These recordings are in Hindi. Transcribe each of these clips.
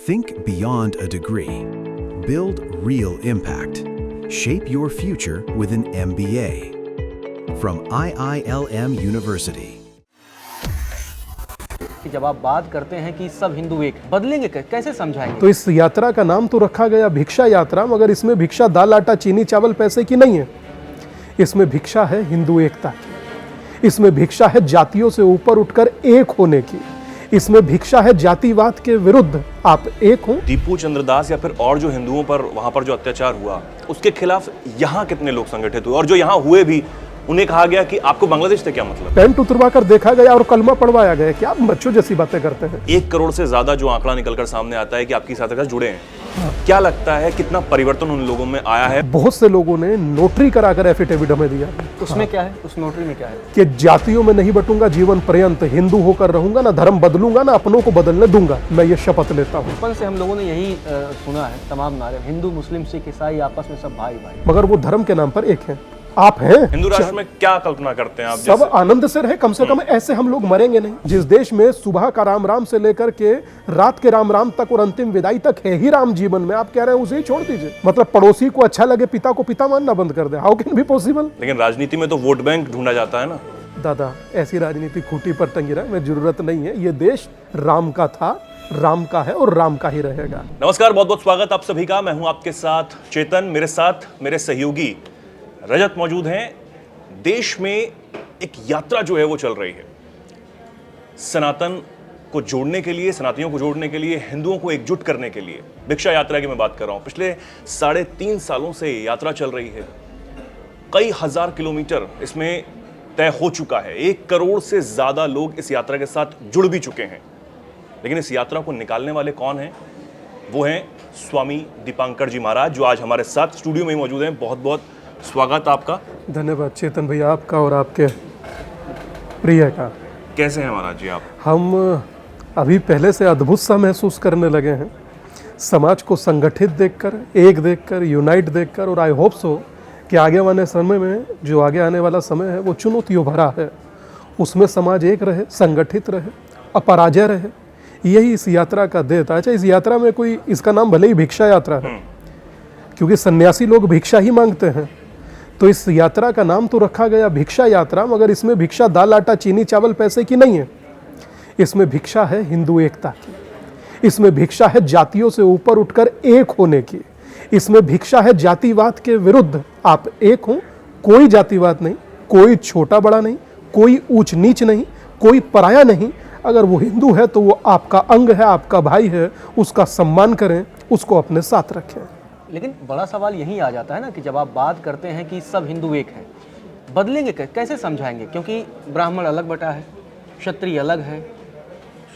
Think beyond a degree. Build real impact. Shape your future with an MBA. From IILM University. जब आप बात करते हैं कि सब हिंदू एक बदलेंगे, कैसे समझाएंगे? तो इस यात्रा का नाम तो रखा गया भिक्षा यात्रा, मगर इसमें भिक्षा दाल आटा चीनी चावल पैसे की नहीं है। इसमें भिक्षा है हिंदू एकता की। इसमें भिक्षा है जातियों से ऊपर उठकर एक होने की। इसमें भिक्षा है जातिवाद के विरुद्ध आप एक हो। दीपू चंद्रदास या फिर और जो हिंदुओं पर वहां पर जो अत्याचार हुआ उसके खिलाफ यहाँ कितने लोग संगठित हुए, और जो यहाँ हुए भी उन्हें कहा गया कि आपको बांग्लादेश से क्या मतलब? पैंट उतरवा कर देखा गया और कलमा पढ़वाया गया। क्या आप बच्चों जैसी बातें करते हैं? 1 करोड़ से ज्यादा जो आंकड़ा निकलकर सामने आता है कि आपकी साथ अगर जुड़े हैं, क्या लगता है कितना परिवर्तन उन लोगों में आया है? बहुत से लोगों ने नोटरी कराकर एफिडेविट हमें दिया। उसमें क्या है, उस नोटरी में क्या है? कि जातियों में नहीं बटूंगा, जीवन पर्यंत हिंदू होकर रहूंगा, ना धर्म बदलूंगा, ना अपनों को बदलने दूंगा। मैं ये शपथ लेता हूँ। बचपन से हम लोगों ने यही सुना है, तमाम नारे, हिंदू मुस्लिम सिख ईसाई आपस में सब भाई भाई। मगर वो धर्म के नाम पर एक है। आप हैं हिंदू राष्ट्र में क्या कल्पना करते हैं आप? सब आनंद से रहे, कम से कम ऐसे हम लोग मरेंगे नहीं। जिस देश में सुबह का राम राम से लेकर के रात के राम राम तक और अंतिम विदाई तक है ही राम जीवन में, आप कह रहे हैं उसे ही छोड़ दीजिए? मतलब पड़ोसी को अच्छा लगे पिता को पिता मानना बंद कर दे? How can be possible? लेकिन राजनीति में तो वोट बैंक ढूंढा जाता है ना दादा। ऐसी राजनीति खूंटी पर टंगी रहे में जरूरत नहीं है। ये देश राम का था, राम का है और राम का ही रहेगा। नमस्कार, बहुत बहुत स्वागत आप सभी का। मैं हूं आपके साथ चेतन, मेरे साथ मेरे सहयोगी रजत मौजूद हैं। देश में एक यात्रा जो है वो चल रही है, सनातन को जोड़ने के लिए, सनातनियों को जोड़ने के लिए, हिंदुओं को एकजुट करने के लिए। भिक्षा यात्रा की मैं बात कर रहा हूं। पिछले 3.5 सालों से ये यात्रा चल रही है। कई हजार किलोमीटर इसमें तय हो चुका है। 1 करोड़ से ज्यादा लोग इस यात्रा के साथ जुड़ भी चुके हैं। लेकिन इस यात्रा को निकालने वाले कौन हैं? वो हैं स्वामी दीपांकर जी महाराज, जो आज हमारे साथ स्टूडियो में ही मौजूद हैं। बहुत बहुत स्वागत आपका। धन्यवाद चेतन भैया, आपका और आपके प्रिय का। कैसे हैं महाराज जी आप? हम अभी पहले से अद्भुत सा महसूस करने लगे हैं, समाज को संगठित देखकर, एक देखकर, यूनाइट देखकर। और आई होप सो कि आगे वाले समय में, जो आगे आने वाला समय है वो चुनौतियों भरा है, उसमें समाज एक रहे, संगठित रहे, अपराजय रहे। यही इस यात्रा का देत। अच्छा, इस यात्रा में कोई, इसका नाम भले ही भिक्षा यात्रा है क्योंकि सन्यासी लोग भिक्षा ही मांगते हैं, तो इस यात्रा का नाम तो रखा गया भिक्षा यात्रा, मगर इसमें भिक्षा दाल आटा चीनी चावल पैसे की नहीं है। इसमें भिक्षा है हिंदू एकता की। इसमें भिक्षा है जातियों से ऊपर उठकर एक होने की। इसमें भिक्षा है जातिवाद के विरुद्ध आप एक हो। कोई जातिवाद नहीं, कोई छोटा बड़ा नहीं, कोई ऊंच नीच नहीं, कोई पराया नहीं। अगर वो हिंदू है तो वो आपका अंग है, आपका भाई है, उसका सम्मान करें, उसको अपने साथ रखें। लेकिन बड़ा सवाल यही आ जाता है ना कि जब आप बात करते हैं कि सब हिंदू एक हैं, बदलेंगे कैसे समझाएंगे? क्योंकि ब्राह्मण अलग बटा है, क्षत्रिय अलग है,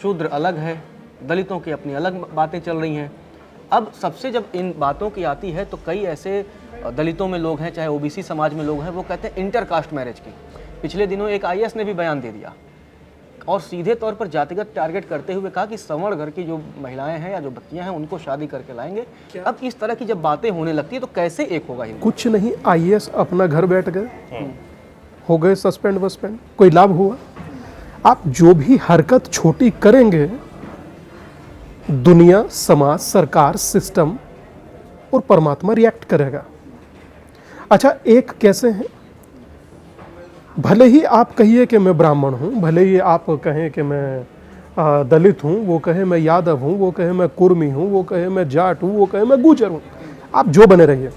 शूद्र अलग है, दलितों की अपनी अलग बातें चल रही हैं। अब सबसे जब इन बातों की आती है तो कई ऐसे दलितों में लोग हैं, चाहे ओबीसी समाज में लोग हैं, वो कहते हैं इंटरकास्ट मैरिज की। पिछले दिनों एक आईएएस ने भी बयान दे दिया और सीधे तौर पर जातिगत टारगेट करते हुए कहा कि सवर्ण घर की जो महिलाएं हैं या जो बच्चियां हैं उनको शादी करके लाएंगे। अब इस तरह की जब बातें होने लगती है तो कैसे एक होगा हिंदू? कुछ नहीं, आईएएस अपना घर बैठ गए, हो गए सस्पेंड वस्पेंड, कोई लाभ हुआ? आप जो भी हरकत छोटी करेंगे, दुनिया, समाज, सरकार, सिस्टम और परमात्मा रिएक्ट करेगा। अच्छा, एक कैसे है? भले ही आप कहिए कि मैं ब्राह्मण हूँ, भले ही आप कहें कि मैं दलित हूँ, वो कहे मैं यादव हूँ, वो कहे मैं कुर्मी हूँ, वो कहे मैं जाट हूँ, वो कहे मैं गुर्जर हूँ, आप जो बने रहिए,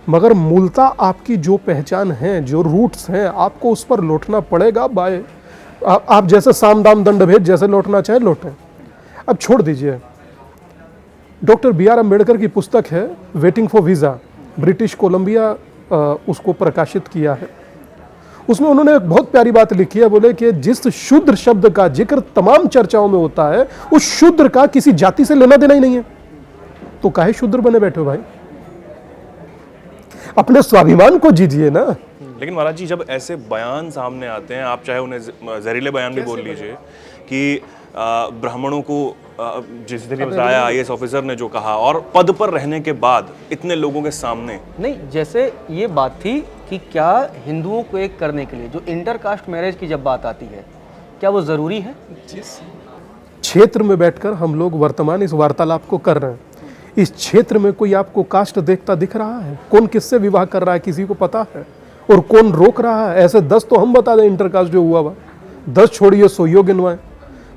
मगर मूलतः आपकी जो पहचान है, जो रूट्स हैं, आपको उस पर लौटना पड़ेगा। बाय आप जैसे साम दाम दंड भेद, जैसे लौटना चाहे लौटें। अब छोड़ दीजिए, डॉक्टर BR अम्बेडकर की पुस्तक है waiting for visa, British Columbia उसको प्रकाशित किया है। उसमें उन्होंने एक बहुत प्यारी बात लिखी है, बोले कि जिस शूद्र शब्द का जिक्र तमाम चर्चाओं में होता है, उस शूद्र का किसी जाति से लेना देना ही नहीं है। तो काहे शूद्र बने बैठे हो भाई? अपने स्वाभिमान को जीजिए ना। लेकिन महाराज जी, जब ऐसे बयान सामने आते हैं, आप चाहे उन्हें जहरीले बयान भी बोल लीजिए कि ब्राह्मणों को जिस तरीके से बताया आईएएस ऑफिसर ने जो कहा, और पद पर रहने के बाद इतने लोगों के सामने, नहीं, जैसे ये बात थी कि क्या हिंदुओं को एक करने के लिए जो इंटरकास्ट मैरिज की जब बात आती है, क्या वो ज़रूरी है? 6 क्षेत्र में बैठकर हम लोग वर्तमान इस वार्तालाप को कर रहे हैं, इस क्षेत्र में कोई आपको कास्ट देखता दिख रहा है? कौन किससे विवाह कर रहा है किसी को पता है? और कौन रोक रहा है? ऐसे 10 तो हम बता दें इंटरकास्ट जो हुआ 10 छोड़िए 100 योग गिनवाएं,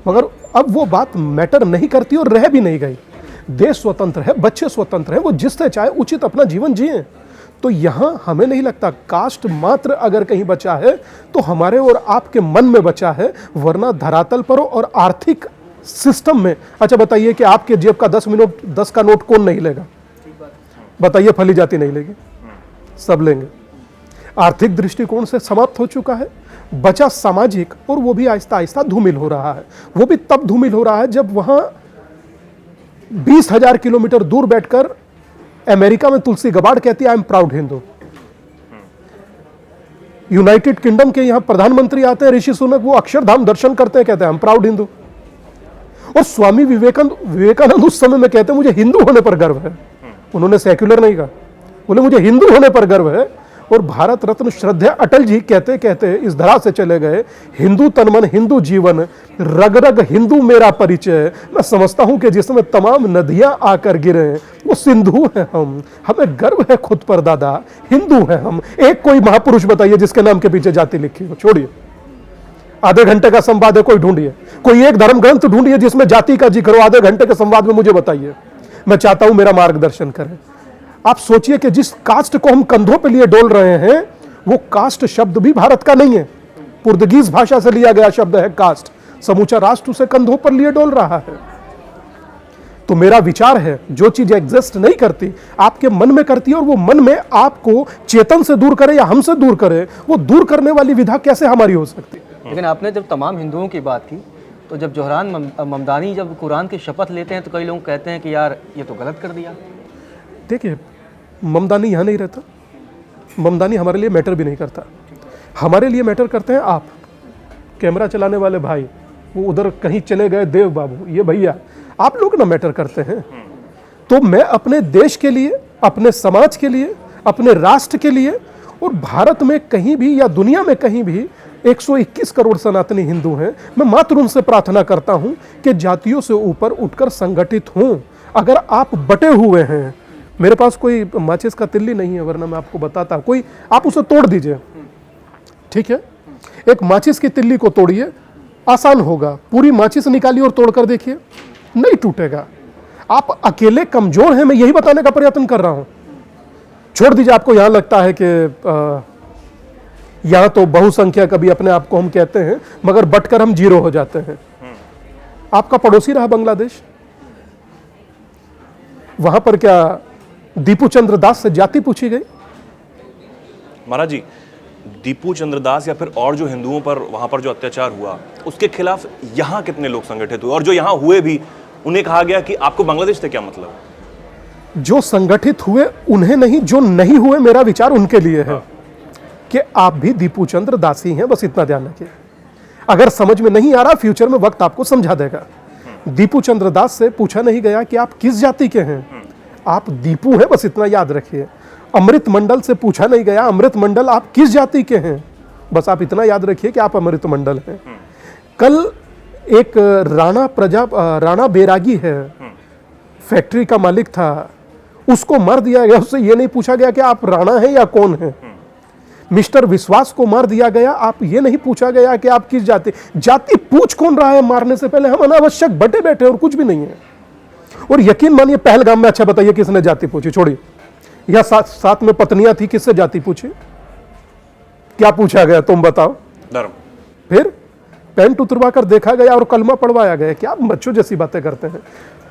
मगर अब वो बात मैटर नहीं करती और रह भी नहीं गई। देश स्वतंत्र है, बच्चे स्वतंत्र हैं, वो जिससे चाहे उचित अपना जीवन जिए। तो यहाँ हमें नहीं लगता कास्ट मात्र अगर कहीं बचा है तो हमारे और आपके मन में बचा है, वरना धरातल पर और आर्थिक सिस्टम में। अच्छा बताइए कि आपके जेब का 10 का नोट कौन नहीं लेगा? बताइए, फली जाति नहीं लेगी, सब लेंगे। आर्थिक दृष्टिकोण से समाप्त हो चुका है, बचा सामाजिक, और वो भी आहिस्ता आहिस्ता धूमिल हो रहा है। वो भी तब धूमिल हो रहा है जब वहां 20,000 किलोमीटर दूर बैठकर अमेरिका में तुलसी गबार्ड कहती है I am proud Hindu. United kingdom के यहां प्रधानमंत्री आते हैं ऋषि सुनक, वो अक्षरधाम दर्शन करते हैं, कहते हैं आई एम प्राउड हिंदू। और स्वामी विवेकानंद उस समय में कहते हैं मुझे हिंदू होने पर गर्व है। उन्होंने सेक्युलर नहीं कहा, बोले मुझे हिंदू होने पर गर्व है। और भारत रत्न श्रद्धेय अटल जी कहते कहते इस धरा से चले गए, हिंदू तन मन हिंदू जीवन, रग रग हिंदू मेरा परिचय। मैं समझता हूं कि जिसमें तमाम नदियां आकर गिरे वो सिंधु हैं हम, हमें गर्व है खुद पर दादा, हिंदू हैं हम। एक कोई महापुरुष बताइए जिसके नाम के पीछे जाति लिखी हो, छोड़िए आधे घंटे का संवाद है, कोई ढूंढिए, कोई एक धर्म ग्रंथ ढूंढिए जिसमें जाति का जिक्र हो, आधे घंटे के संवाद में मुझे बताइए। मैं चाहता हूं मेरा मार्गदर्शन करें। आप सोचिए कि जिस कास्ट को हम कंधों पे लिए डोल रहे हैं, वो कास्ट शब्द भी भारत का नहीं है, पुर्तगीज भाषा से लिया गया शब्द है कास्ट। समूचा राष्ट्र उसे कंधों पर लिए डोल रहा है। तो मेरा विचार है, जो चीज एग्जिस्ट नहीं करती आपके मन में करती है, और वो मन में आपको चेतन से दूर करे या हमसे दूर करे, वो दूर करने वाली विधा कैसे हमारी हो सकती है? लेकिन आपने जब तमाम हिंदुओं की बात की, तो जब जोहरान ममदानी जब कुरान की शपथ लेते हैं तो कई लोग कहते हैं कि यार ये तो गलत कर दिया। देखिए, ममदानी यहाँ नहीं रहता, ममदानी हमारे लिए मैटर भी नहीं करता। हमारे लिए मैटर करते हैं आप, कैमरा चलाने वाले भाई, वो उधर कहीं चले गए देव बाबू, ये भैया, आप लोग ना मैटर करते हैं। तो मैं अपने देश के लिए, अपने समाज के लिए, अपने राष्ट्र के लिए, और भारत में कहीं भी या दुनिया में कहीं भी 121 करोड़ सनातनी हिंदू हैं, मैं मात्र उनसे प्रार्थना करता हूं कि जातियों से ऊपर उठकर संगठित हों। अगर आप बटे हुए हैं, मेरे पास कोई माचिस का तिल्ली नहीं है, वरना मैं आपको बताता, कोई आप उसे तोड़ दीजिए, ठीक है, एक माचिस की तिल्ली को तोड़िए, आसान होगा। पूरी माचिस निकालिए और तोड़कर देखिए, नहीं टूटेगा। आप अकेले कमजोर हैं, मैं यही बताने का प्रयत्न कर रहा हूं। छोड़ दीजिए, आपको यहां लगता है कि यहां तो बहुसंख्यक अभी अपने आप को हम कहते हैं, मगर बटकर हम जीरो हो जाते हैं। आपका पड़ोसी रहा बांग्लादेश, वहां पर क्या दीपू चंद्र दास से जाति पूछी गई? महाराज जी, दीपू चंद्र दास या फिर और जो हिंदुओं पर वहां पर जो अत्याचार हुआ, उसके खिलाफ यहां कितने लोग संगठित हुए? और जो यहां हुए भी, उन्हें कहा गया कि आपको बांग्लादेश से क्या मतलब? जो संगठित हुए उन्हें नहीं, जो नहीं हुए मेरा विचार उनके लिए है कि आप भी दीपू चंद्र दासी हैं, बस इतना ध्यान रखिए। अगर समझ में नहीं आ रहा, फ्यूचर में वक्त आपको समझा देगा। दीपू चंद्र दास से पूछा नहीं गया कि आप किस जाति के हैं, आप दीपू हैं, बस इतना याद रखिए। अमृत मंडल से पूछा नहीं गया अमृत मंडल आप किस जाति के हैं, बस आप इतना याद रखिए कि आप अमृत मंडल हैं। कल एक राणा बैरागी है, फैक्ट्री का मालिक था, उसको मार दिया गया, उससे ये नहीं पूछा गया कि आप राणा हैं या कौन हैं। मिस्टर विश्वास को मार दिया गया, आप ये नहीं पूछा गया कि आप किस जाति पूछ कौन रहा है मारने से पहले? हम अनावश्यक बटे बैठे और कुछ भी नहीं है। और यकीन मानिए पहलगाम में, अच्छा बताइए किसने जाति पूछी? छोड़िए, या साथ में पत्नियां थी, किससे जाति पूछी? क्या पूछा गया तुम बताओ? धर्म। फिर पैंट उतरवा कर देखा गया और कलमा पढ़वाया गया। क्या बच्चों जैसी बातें करते हैं?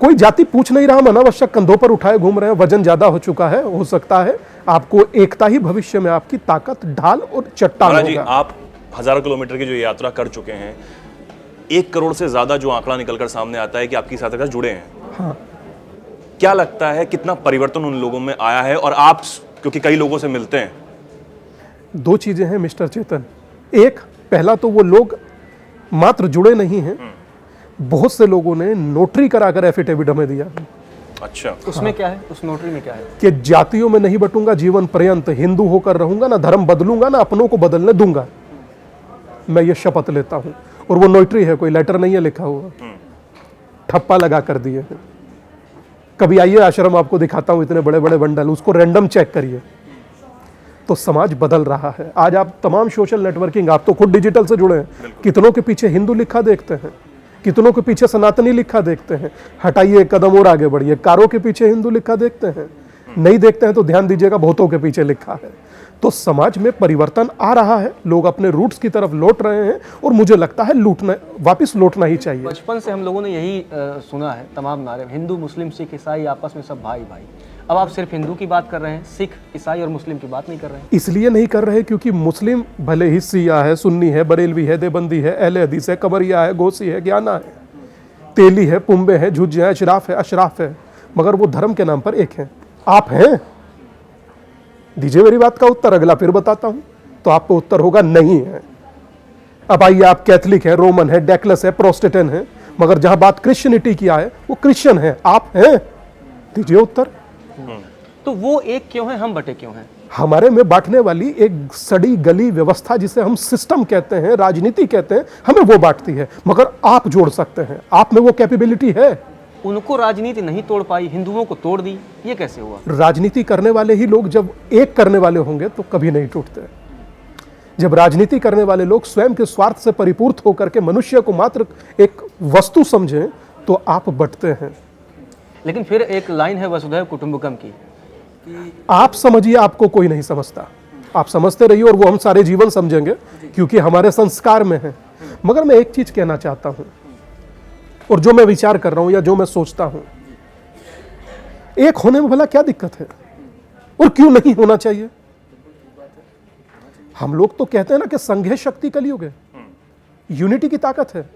कोई जाति पूछ नहीं रहा, हम अनावश्यक कंधों पर उठाए घूम रहे हैं। वजन ज्यादा हो चुका है, हो सकता है आपको एकता ही भविष्य में आपकी ताकत, ढाल और चट्टान होगा। जी, आप हजारों किलोमीटर की जो यात्रा कर चुके हैं, 1 करोड़ से ज्यादा जो आंकड़ा निकलकर सामने आता है कि आपकी साथ अगर जुड़े हैं, हाँ। क्या लगता है कितना परिवर्तन उन लोगों में आया है? और आप, क्योंकि कई लोगों से मिलते हैं, दो चीजें हैं मिस्टर चेतन। एक, पहला तो वो लोग मात्र जुड़े नहीं हैं, बहुत से लोगों ने नोटरी कराकर एफिडेविट हमें दिया। अच्छा, उसमें क्या है, उस नोटरी में क्या है? कि जातियों में नहीं बटूंगा, जीवन पर्यंत हिंदू होकर रहूंगा, ना धर्म बदलूंगा, ना अपनों को बदलने दूंगा, मैं ये शपथ लेता हूं। और वो नोटरी है, कोई लेटर नहीं है लिखा हुआ। ठप्पा लगा कर दिए हैं। कभी आइए आश्रम आपको दिखाता हूं, इतने बड़े बड़े बंडल, उसको रैंडम चेक करिए। तो समाज बदल रहा है। आज आप तमाम सोशल नेटवर्किंग, आप तो खुद डिजिटल से जुड़े हैं, कितनों के पीछे हिंदू लिखा देखते हैं, कितनों के पीछे सनातनी लिखा देखते हैं। हटाइए, एक कदम और आगे बढ़िए, कारों के पीछे हिंदू लिखा देखते हैं, नहीं देखते हैं तो ध्यान दीजिएगा बहुतों के पीछे लिखा है। तो समाज में परिवर्तन आ रहा है, लोग अपने रूट्स की तरफ लौट रहे हैं और मुझे लगता है वापस लौटना ही चाहिए। बचपन से हम लोगों ने यही सुना है, तमाम नारे, हिंदू मुस्लिम सिख ईसाई आपस में सब भाई भाई। अब आप सिर्फ हिंदू की बात कर रहे हैं, सिख ईसाई और मुस्लिम की बात नहीं कर रहे हैं। इसलिए नहीं कर रहे क्योंकि मुस्लिम भले ही सिया है, सुन्नी है, बरेलवी है, देवबंदी है, अहले हदीस है, कमरिया है, गोसी है, ज्ञाना है, तेली है, पुंबे है, झुज्जे है, अशराफ है, मगर वो धर्म के नाम पर एक है। आप हैं? दीजिए मेरी बात का उत्तर, अगला फिर बताता हूं। तो आपको उत्तर होगा नहीं है। अब आइए, आप कैथलिक है, रोमन है, डेक्लस है, प्रोटेस्टेंट है, मगर जहां बात क्रिश्चियनिटी की आए वो क्रिश्चियन है। आप हैं? दीजिए उत्तर। तो वो एक क्यों है, हम बटे क्यों हैं? हमारे में बांटने वाली एक सड़ी गली व्यवस्था, जिसे हम सिस्टम कहते हैं, राजनीति कहते हैं, हमें वो बांटती है। मगर आप जोड़ सकते हैं, आप में वो कैपेबिलिटी है। उनको राजनीति नहीं तोड़ पाई, हिंदुओं को तोड़ दी, ये कैसे हुआ? राजनीति करने वाले ही लोग जब एक करने वाले होंगे तो कभी नहीं टूटते। जब राजनीति करने वाले लोग स्वयं के स्वार्थ से परिपूर्ण होकर के मनुष्य को मात्र एक वस्तु समझें तो आप बंटते हैं। लेकिन फिर एक लाइन है वसुधैव कुटुंबकम की, आप समझिए, आपको कोई नहीं समझता, आप समझते रहिए और वो हम सारे जीवन समझेंगे क्योंकि हमारे संस्कार में है। मगर मैं एक चीज कहना चाहता हूं, और जो मैं विचार कर रहा हूं या जो मैं सोचता हूं, एक होने में भला क्या दिक्कत है और क्यों नहीं होना चाहिए? हम लोग तो कहते हैं ना कि संघ शक्ति कलयुग है, यूनिटी की ताकत है।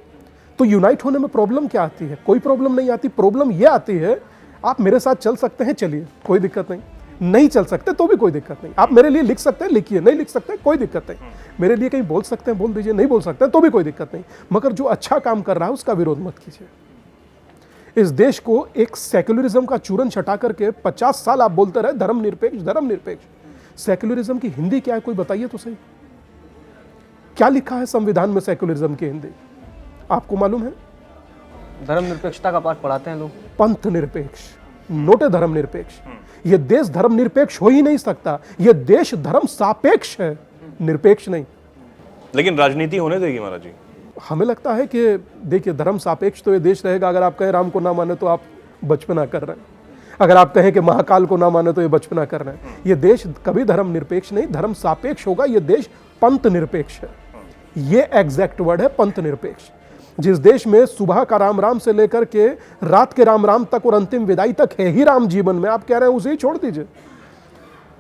तो यूनाइट होने में प्रॉब्लम क्या आती है? कोई प्रॉब्लम नहीं आती। प्रॉब्लम यह आती है, आप मेरे साथ चल सकते हैं, चलिए, कोई दिक्कत नहीं, नहीं चल सकते तो भी कोई दिक्कत नहीं। आप मेरे लिए लिख सकते हैं, लिखिए, नहीं लिख सकते कोई दिक्कत नहीं। मेरे लिए कहीं बोल सकते हैं, बोल दीजिए, नहीं बोल सकते तो भी कोई दिक्कत नहीं। मगर जो अच्छा काम कर रहा है उसका विरोध मत कीजिए। इस देश को एक सेक्युलरिज्म का चूरन छटा करके 50 साल आप बोलते रहे धर्मनिरपेक्ष धर्मनिरपेक्ष। सेक्युलरिज्म की हिंदी क्या है, कोई बताइए तो सही। क्या लिखा है संविधान में सेक्युलरिज्म की हिंदी? आपको मालूम है? धर्मनिरपेक्षता का पाठ पढ़ाते हैं लोग। पंथ निरपेक्ष, नोटे धर्मनिरपेक्ष। यह देश धर्मनिरपेक्ष हो ही नहीं सकता। यह देश धर्म सापेक्ष है, निरपेक्ष नहीं। लेकिन राजनीति होने देगी महाराज जी? हमें लगता है कि देखिए, धर्म सापेक्ष तो ये देश रहेगा। अगर आप कहें राम को ना माने तो आप बचपना कर रहे हैं, अगर आप कहें कि महाकाल को ना माने तो ये बचपना कर रहे हैं। ये देश कभी धर्म निरपेक्ष नहीं, धर्म सापेक्ष होगा। ये देश पंथ निरपेक्ष है, ये एग्जैक्ट वर्ड है, पंथ निरपेक्ष। जिस देश में सुबह का राम राम से लेकर के रात के राम राम तक और अंतिम विदाई तक है ही राम जीवन में, आप कह रहे हैं उसे ही छोड़ दीजिए।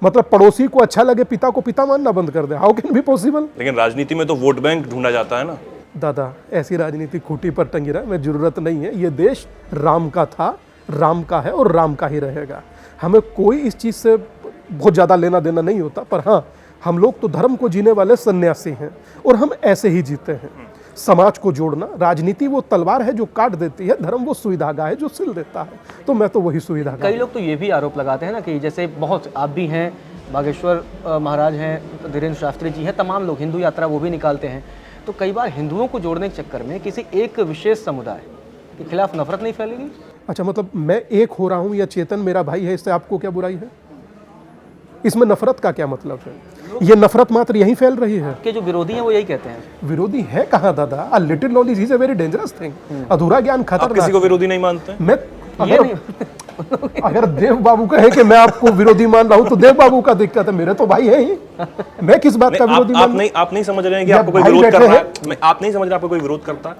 मतलब पड़ोसी को अच्छा लगे पिता को पिता मानना बंद कर दे। How can be possible? लेकिन राजनीति में तो वोट बैंक ढूंढा जाता है ना दादा। ऐसी राजनीति खूंटी पर टंगी रहा, में जरूरत नहीं है। ये देश राम का था, राम का है और राम का ही रहेगा। हमें कोई इस चीज से बहुत ज्यादा लेना देना नहीं होता। पर हाँ, हम लोग तो धर्म को जीने वाले सन्यासी हैं और हम ऐसे ही जीते हैं। समाज को जोड़ना, राजनीति वो तलवार है जो काट देती है, धर्म वो सुई धागा है जो सिल देता है। तो मैं तो वही सुई धागा। कई लोग तो ये भी आरोप लगाते हैं ना कि जैसे बहुत, आप भी हैं, बागेश्वर महाराज हैं, धीरेन्द्र शास्त्री जी हैं, तमाम लोग हिंदू यात्रा वो भी निकालते हैं। तो कई बार हिंदुओं को जोड़ने के चक्कर में किसी एक विशेष समुदाय के खिलाफ नफरत नहीं फैलेगी? अच्छा, मतलब मैं एक हो रहा हूँ या चेतन मेरा भाई है, इससे आपको क्या बुराई है? इसमें नफरत का क्या मतलब है? ये नफरत मात्र यहीं फैल रही है कि जो विरोधी हैं वो यही कहते हैं। विरोधी है कहाँ दादा? A little knowledge is a very dangerous thing. अधूरा ज्ञान आप खतरनाक। किसी को विरोधी नहीं मानते? मैं अगर देव बाबू कहे कि मैं आपको विरोधी मान रहा हूं तो देव बाबू का दिक्कत है, मेरे तो भाई है ही। मैं किस बात का विरोधी आप नहीं समझ रहे हैं कि आपको कोई विरोध कर रहा है? आप नहीं समझ रहे आपको कोई विरोध करता है?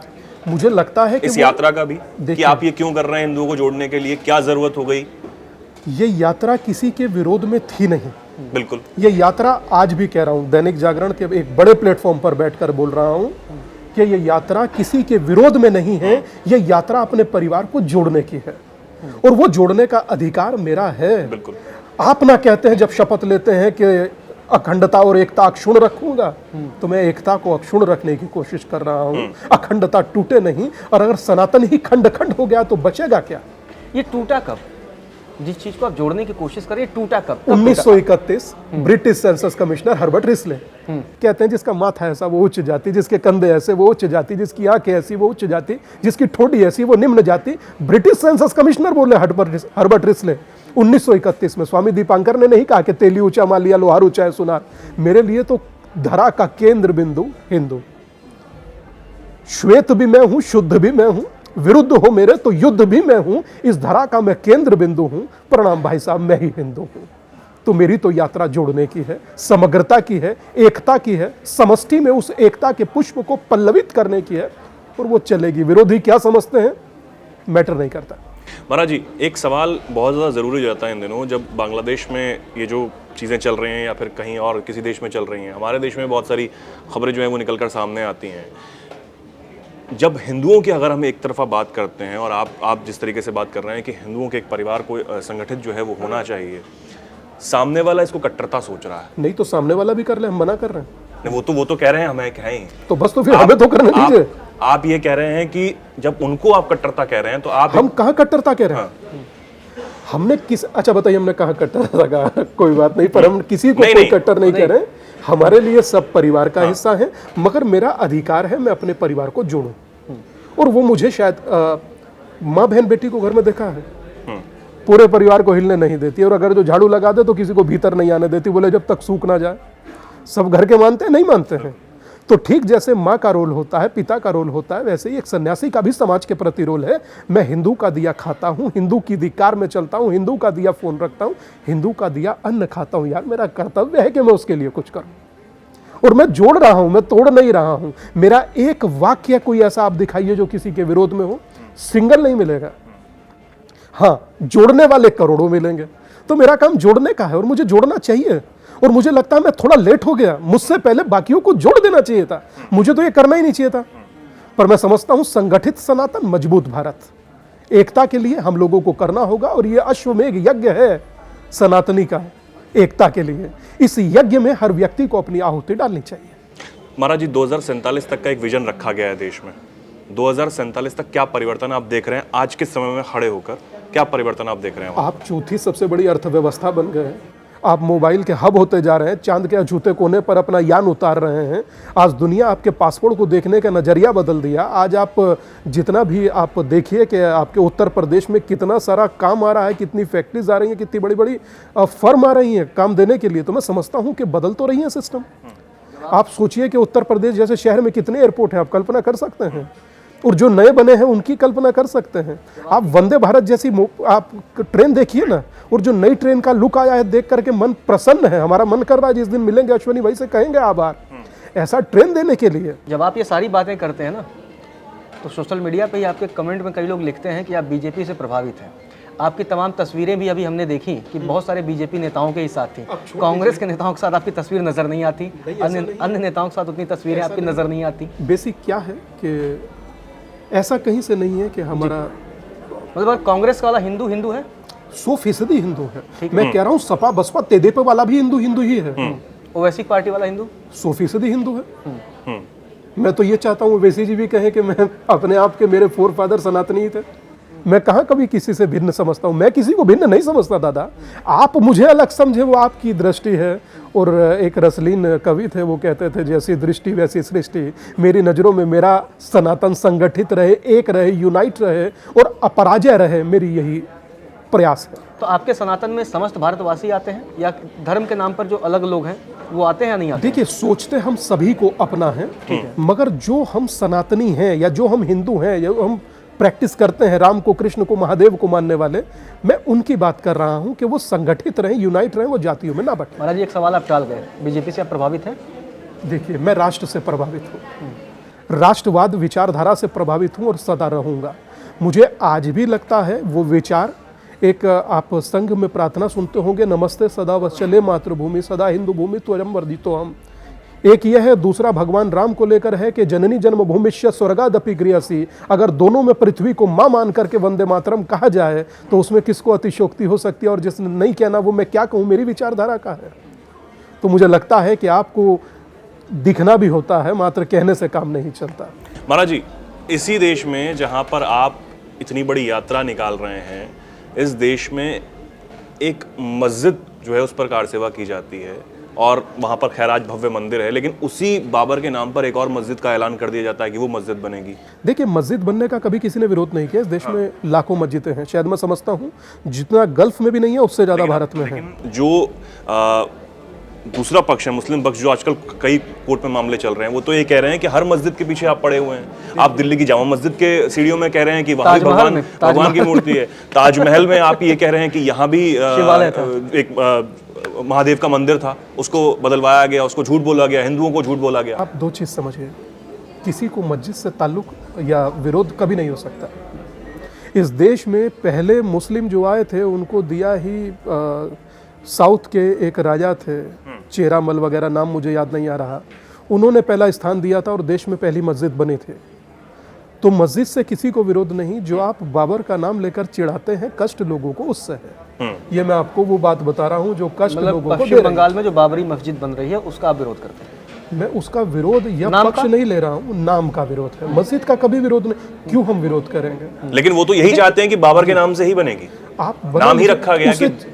मुझे लगता है कि इस यात्रा का भी कि आप ये क्यों कर रहे हैं, हिंदुओं को जोड़ने के लिए क्या जरूरत हो गई? ये यात्रा किसी के विरोध में थी नहीं। बिल्कुल। ये यात्रा, आज भी कह रहा हूं, दैनिक जागरण के एक बड़े प्लेटफॉर्म पर बैठकर बोल रहा हूं कि ये यात्रा किसी के विरोध में नहीं है। ये यात्रा अपने परिवार को जोड़ने की है और वो जोड़ने का अधिकार मेरा है। बिल्कुल। आप ना कहते हैं जब शपथ लेते हैं कि अखंडता और एकता अक्षुण्ण रखूंगा, तो मैं एकता को अक्षुण्ण रखने की कोशिश कर रहा हूं। अखंडता टूटे नहीं, और अगर सनातन ही खंड खंड हो गया तो बचेगा क्या? ये टूटा कब? जिस चीज को आप जोड़ने की कोशिश करें टूटा कब? 1931 British census commissioner Herbert Risley कहते हैं जिसका माथा ऐसा वो उच्च जाति, जिसके कंधे ऐसे वो उच्च जाति, जिसकी आंखें ऐसी वो उच्च जाति, जिसकी ठोड़ी ऐसी वो निम्न जाति। ब्रिटिश सेंसस कमिश्नर बोले हर्बर्ट रिस्ले 1931 में। स्वामी दीपांकर ने नहीं कहा कि तेली ऊंचा मालिया लोहार ऊंचा है सुनार। मेरे लिए तो धरा का केंद्र बिंदु हिंदू। श्वेत भी मैं हूं, शुद्ध भी मैं हूं, विरुद्ध हो मेरे तो युद्ध भी मैं हूं, इस धरा का मैं केंद्र बिंदु हूं, प्रणाम भाई साहब मैं ही हिंदू हूं। तो मेरी तो यात्रा जोड़ने की है, समग्रता की है, एकता की है, समष्टि में उस एकता के पुष्प को पल्लवित करने की है, और वो चलेगी। विरोधी क्या समझते हैं मैटर नहीं करता। महाराज जी, एक सवाल बहुत ज़्यादा ज़रूरी हो जाता है इन दिनों, जब बांग्लादेश में ये जो चीज़ें चल रही हैं या फिर कहीं और किसी देश में चल रही हैं, हमारे देश में बहुत सारी खबरें जो हैं वो निकल कर सामने आती हैं। जब हिंदुओं की अगर हम एक तरफा बात करते हैं, और आप जिस तरीके से बात कर रहे हैं कि हिंदुओं के एक परिवार को संगठित जो है वो होना चाहिए, सामने वाला इसको कट्टरता सोच रहा है। नहीं तो सामने वाला भी कर ले, हम मना कर रहे हैं। वो तो कह रहे हैं हमें कहें, तो बस तो फिर हमें तो करने दीजिए। आप ये कह रहे हैं कि जब उनको आप कट्टरता कह रहे हैं तो आप हम कहाँ कट्टरता कह रहे हैं? हमने किस, अच्छा बताइए हमने कहाँ कट्टरता कहा? कोई बात नहीं, पर हम किसी को कोई कट्टर नहीं कह रहे। हमारे लिए सब परिवार का हिस्सा है, मगर मेरा अधिकार है मैं अपने परिवार को जोड़ूं। और वो मुझे शायद माँ बहन बेटी को घर में देखा है, पूरे परिवार को हिलने नहीं देती, और अगर जो झाड़ू लगा दे तो किसी को भीतर नहीं आने देती, बोले जब तक सूख ना जाए। सब घर के मानते हैं? नहीं मानते हैं। तो ठीक जैसे माँ का रोल होता है, पिता का रोल होता है, वैसे ही एक सन्यासी का भी समाज के प्रति रोल है। मैं हिंदू का दिया खाता हूँ, हिंदू की दी कार में चलता हूँ, हिंदू का दिया फोन रखता हूँ, हिंदू का दिया अन्न खाता हूँ। यार मेरा कर्तव्य है कि मैं उसके लिए कुछ करूँ, और मैं जोड़ रहा हूं, मैं तोड़ नहीं रहा हूं। मेरा एक वाक्य कोई ऐसा आप दिखाइए जो किसी के विरोध में हो, सिंगल नहीं मिलेगा। हाँ, जोड़ने वाले करोड़ों मिलेंगे। तो मेरा काम जोड़ने का है और मुझे जोड़ना चाहिए। और मुझे लगता है मैं थोड़ा लेट हो गया, मुझसे पहले बाकियों को जोड़ देना चाहिए था। मुझे तो ये करना ही नहीं चाहिए था। पर मैं समझता हूं संगठित सनातन मजबूत भारत, एकता के लिए हम लोगों को करना होगा। और ये अश्वमेघ यज्ञ है सनातनी का, एकता के लिए। इस यज्ञ में हर व्यक्ति को अपनी आहुति डालनी चाहिए। महाराज जी, 2047 तक का एक विजन रखा गया है देश में। 2047 तक क्या परिवर्तन आप देख रहे हैं? आज के समय में खड़े होकर क्या परिवर्तन आप देख रहे हैं? आप चौथी सबसे बड़ी अर्थव्यवस्था बन गए हैं। आप मोबाइल के हब होते जा रहे हैं, चांद के अछूते कोने पर अपना यान उतार रहे हैं। आज दुनिया आपके पासपोर्ट को देखने का नजरिया बदल दिया। आज आप जितना भी आप देखिए कि आपके उत्तर प्रदेश में कितना सारा काम आ रहा है, कितनी फैक्ट्रीज आ रही हैं, कितनी बड़ी बड़ी फर्म आ रही हैं काम देने के लिए। तो मैं समझता हूँ कि बदल तो रही है सिस्टम। आप सोचिए कि उत्तर प्रदेश जैसे शहर में कितने एयरपोर्ट हैं, आप कल्पना कर सकते हैं। और जो नए बने हैं उनकी कल्पना कर सकते हैं। आप वंदे भारत जैसी आप ट्रेन देखिए ना, और जो नई ट्रेन का लुक आया है देख करके मन प्रसन्न है। हमारा मन कर रहा है जिस दिन मिलेंगे अश्वनी भाई से कहेंगे आभार ऐसा ट्रेन देने के लिए। जब आप ये सारी बातें करते हैं ना, तो सोशल मीडिया पे ही आपके कमेंट में कई लोग लिखते हैं कि आप बीजेपी से प्रभावित हैं। आपकी तमाम तस्वीरें भी अभी हमने देखी कि बहुत सारे बीजेपी नेताओं के ही साथ थी। कांग्रेस के नेताओं के साथ आपकी तस्वीर नजर नहीं आती, अन्य नेताओं के साथ उतनी तस्वीरें आपकी नजर नहीं आती। बेसिक क्या है कि ऐसा कहीं से नहीं है कि हमारा मतलब कांग्रेस वाला हिंदू हिंदू है, 100% हिंदू है। मैं कह रहा हूँ सपा बसपा तेदेपा वाला भी हिंदू ही है। ओवैसी पार्टी वाला हिंदू 100% हिंदू है। मैं तो ये चाहता हूँ वैसी जी भी कहे कि मैं अपने आप के मेरे फोर फादर सनातनी ही थे। मैं कहाँ कभी किसी से भिन्न समझता हूँ, मैं किसी को भिन्न नहीं समझता दादा। आप मुझे अलग समझे वो आपकी दृष्टि है। और एक रसलीन कवि थे, वो कहते थे जैसी दृष्टि वैसी सृष्टि। मेरी नज़रों में मेरा सनातन संगठित रहे, एक रहे, यूनाइट रहे और अपराजय रहे, मेरी यही प्रयास है। तो आपके सनातन में समस्त भारतवासी आते हैं या धर्म के नाम पर जो अलग लोग हैं वो आते हैं या नहीं आते? देखिए, सोचते हम सभी को अपना है, मगर जो हम सनातनी हैं या जो हम हिंदू हैं या हम प्रैक्टिस करते हैं राम को, कृष्ण को, महादेव को मानने वाले, मैं उनकी बात कर रहा हूं कि वो संगठित रहें, यूनाइट रहें, वो जातियों में ना बटें। महाराज जी, एक सवाल आप टाल गए, बीजेपी से आप प्रभावित हैं? देखिए, मैं राष्ट्र से प्रभावित हूँ, राष्ट्रवाद विचारधारा से प्रभावित हूँ और सदा रहूँगा। मुझे आज भी लगता है वो विचार, एक आप संघ में प्रार्थना सुनते होंगे, नमस्ते सदा वत्सले मातृभूमि सदा हिंदू भूमि त्वजम वर्धितो हम। एक यह है, दूसरा भगवान राम को लेकर है कि जननी जन्मभूमिश्च स्वर्गादपि गृहसी। अगर दोनों में पृथ्वी को मां मान करके वंदे मातरम कहा जाए तो उसमें किसको अतिशोक्ति हो सकती है? और जिसने नहीं कहना वो मैं क्या कहूँ, मेरी विचारधारा का है। तो मुझे लगता है कि आपको दिखना भी होता है, मात्र कहने से काम नहीं चलता। महाराज जी, इसी देश में जहाँ पर आप इतनी बड़ी यात्रा निकाल रहे हैं, इस देश में एक मस्जिद जो है उस पर कार सेवा की जाती है और वहाँ पर खैराज भव्य मंदिर है, लेकिन उसी बाबर के नाम पर एक और मस्जिद का ऐलान कर दिया जाता है कि वो मस्जिद बनेगी। देखिए, मस्जिद बनने का कभी किसी ने विरोध नहीं किया। इस देश में लाखों मस्जिदें हैं, शायद मैं समझता हूँ जितना गल्फ में भी नहीं है उससे ज़्यादा भारत में है। जो दूसरा पक्ष है, मुस्लिम पक्ष, जो आजकल कई कोर्ट में मामले चल रहे हैं, वो तो ये कह रहे हैं कि हर मस्जिद के पीछे आप पड़े हुए हैं। आप दिल्ली की जामा मस्जिद के सीढ़ियों में कह रहे हैं कि वहाँ भी भगवान की मूर्ति है। ताजमहल में आप ये कह रहे हैं कि यहाँ भी एक महादेव का मंदिर था, उसको बदलवाया गया, उसको झूठ बोला गया, हिंदुओं को झूठ बोला गया। आप दो चीज़ समझिए, किसी को मस्जिद से ताल्लुक या विरोध कभी नहीं हो सकता। इस देश में पहले मुस्लिम जो आए थे उनको दिया ही साउथ के एक राजा थे, चेरामल वगैरह, नाम मुझे याद नहीं आ रहा, उन्होंने पहला स्थान दिया था और देश में पहली मस्जिद बनी थी। तो मस्जिद से किसी को विरोध नहीं। जो आप बाबर का नाम लेकर चिढ़ाते हैं, कष्ट लोगों को उससे है। ये मैं आपको वो बात बता रहा हूँ जो कष्ट लोगों को। पश्चिम बंगाल में जो बाबरी मस्जिद बन रही है उसका आप विरोध करते हैं? मैं उसका विरोध या पक्ष नहीं ले रहा हूँ, नाम का विरोध है। मस्जिद का कभी विरोध नहीं, क्यों हम विरोध करेंगे? लेकिन वो तो यही चाहते हैं कि बाबर के नाम से ही बनेगी। आप नाम ही रखा गया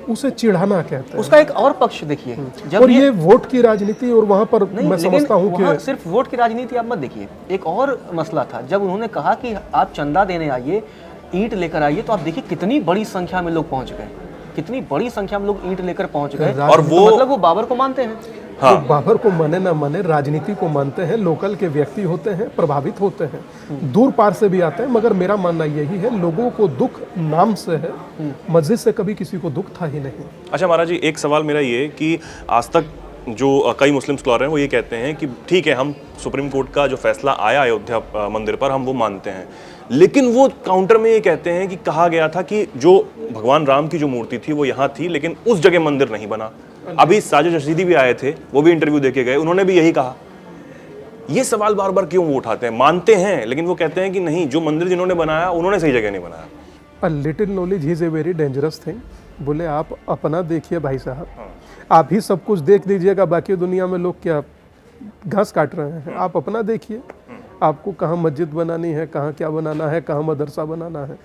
उसे चिढ़ाना कहते हैं। उसका एक और पक्ष देखिए, जब और ये वोट की राजनीति, और वहां पर मैं समझता हूँ कि सिर्फ वोट की राजनीति आप मत देखिए। एक और मसला था, जब उन्होंने कहा कि आप चंदा देने आइए, ईंट लेकर आइए, तो आप देखिए कितनी बड़ी संख्या में लोग पहुंच गए, कितनी बड़ी संख्या में लोग ईंट लेकर पहुंच गए। और वो मतलब वो बाबर को मानते हैं। हाँ। तो बाबर को माने ना माने, राजनीति को मानते हैं। लोकल के व्यक्ति होते हैं, प्रभावित होते हैं, दूर पार से भी आते हैं, मगर मेरा मानना यही है, लोगों को दुख नाम से है, मस्जिद से कभी किसी को दुख था ही नहीं। अच्छा महाराज जी, एक सवाल मेरा ये कि आज तक जो कई मुस्लिम स्कॉलर हैं वो ये कहते हैं कि ठीक है, हम सुप्रीम कोर्ट का जो फैसला आया अयोध्या मंदिर पर हम वो मानते हैं, लेकिन वो काउंटर में ये कहते हैं कि कहा गया था कि जो भगवान राम की जो मूर्ति थी वो यहाँ थी, लेकिन उस जगह मंदिर नहीं बना। अभी साजिद रशीदी भी आए थे, वो भी इंटरव्यू देके गए, उन्होंने भी यही कहा। ये सवाल बार बार क्यों वो उठाते हैं? मानते हैं लेकिन वो कहते हैं कि नहीं, जो मंदिर जिन्होंने बनाया उन्होंने सही जगह नहीं बनाया। A little knowledge is a very dangerous thing. बोले आप अपना देखिए भाई साहब, आप ही सब कुछ देख लीजिएगा, बाकी दुनिया में लोग क्या घास काट रहे हैं। आप अपना देखिए, आपको कहाँ मस्जिद बनानी है, कहाँ क्या बनाना है, कहाँ मदरसा बनाना है।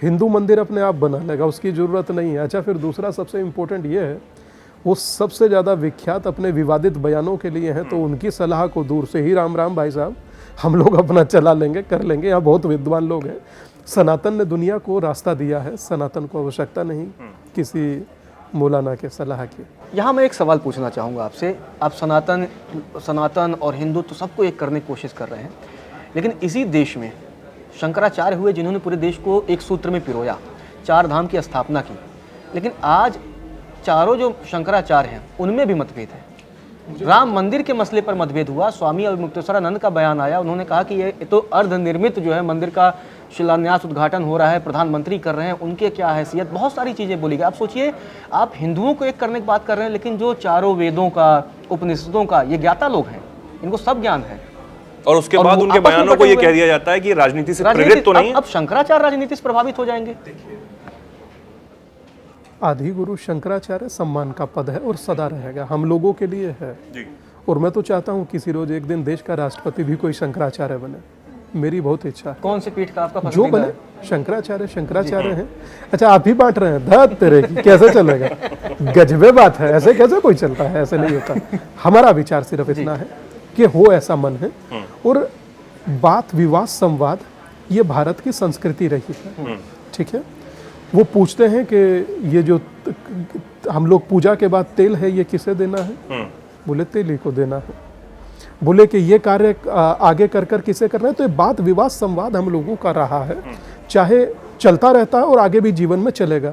हिंदू मंदिर अपने आप बना लेगा, उसकी ज़रूरत नहीं है। अच्छा, फिर दूसरा सबसे इम्पोर्टेंट ये है, वो सबसे ज़्यादा विख्यात अपने विवादित बयानों के लिए हैं, तो उनकी सलाह को दूर से ही राम राम भाई साहब, हम लोग अपना चला लेंगे, कर लेंगे। यहाँ बहुत विद्वान लोग हैं। सनातन ने दुनिया को रास्ता दिया है, सनातन को आवश्यकता नहीं किसी मौलाना के सलाह की। यहाँ मैं एक सवाल पूछना चाहूँगा आपसे। आप सनातन और हिंदू तो सबको एक करने की कोशिश कर रहे हैं, लेकिन इसी देश में शंकराचार्य हुए जिन्होंने पूरे देश को एक सूत्र में पिरोया, 4 धाम की स्थापना की। लेकिन आज चारों जो शंकराचार्य हैं उनमें भी मतभेद है। राम मंदिर के मसले पर मतभेद हुआ। स्वामी अवमुक्तेश्वरानंद का बयान आया, उन्होंने कहा कि ये तो अर्धनिर्मित जो है मंदिर का शिलान्यास उद्घाटन हो रहा है, प्रधानमंत्री कर रहे हैं, उनके क्या हैसियत, बहुत सारी चीज़ें बोली गई। आप सोचिए, आप हिंदुओं को एक करने की बात कर रहे हैं, लेकिन जो चारों वेदों का, उपनिषदों का ये ज्ञाता लोग हैं, इनको सब ज्ञान है, और उसके बाद उनके बयानों को ये कह दिया जाता है कि राजनीति से प्रेरित तो नहीं। अब शंकराचार्य राजनीति से प्रभावित हो जाएंगे। आदि गुरु शंकराचार्य सम्मान का पद है और सदा रहेगा, हम लोगों के लिए है जी। और मैं तो चाहता हूँ किसी रोज एक दिन देश का राष्ट्रपति भी कोई शंकराचार्य बने, मेरी बहुत इच्छा है। कौन से पीठ का आपका जो बने, शंकराचार्य हैं। अच्छा, आप ही बांट रहे हैं, धत तेरे की, कैसे चलेगा? गजबे बात है, ऐसे कैसे कोई चलता है? ऐसे नहीं होता। हमारा विचार सिर्फ इतना है कि हो ऐसा मन है, और बात विवाद संवाद ये भारत की संस्कृति रही है, ठीक है। वो पूछते हैं कि ये जो हम लोग पूजा के बाद तेल है ये किसे देना है? बोले तेल ही को देना है। बोले कि ये कार्य आगे कर कर किसे करना है? तो ये बात विवाद संवाद हम लोगों का रहा है, चाहे चलता रहता है और आगे भी जीवन में चलेगा।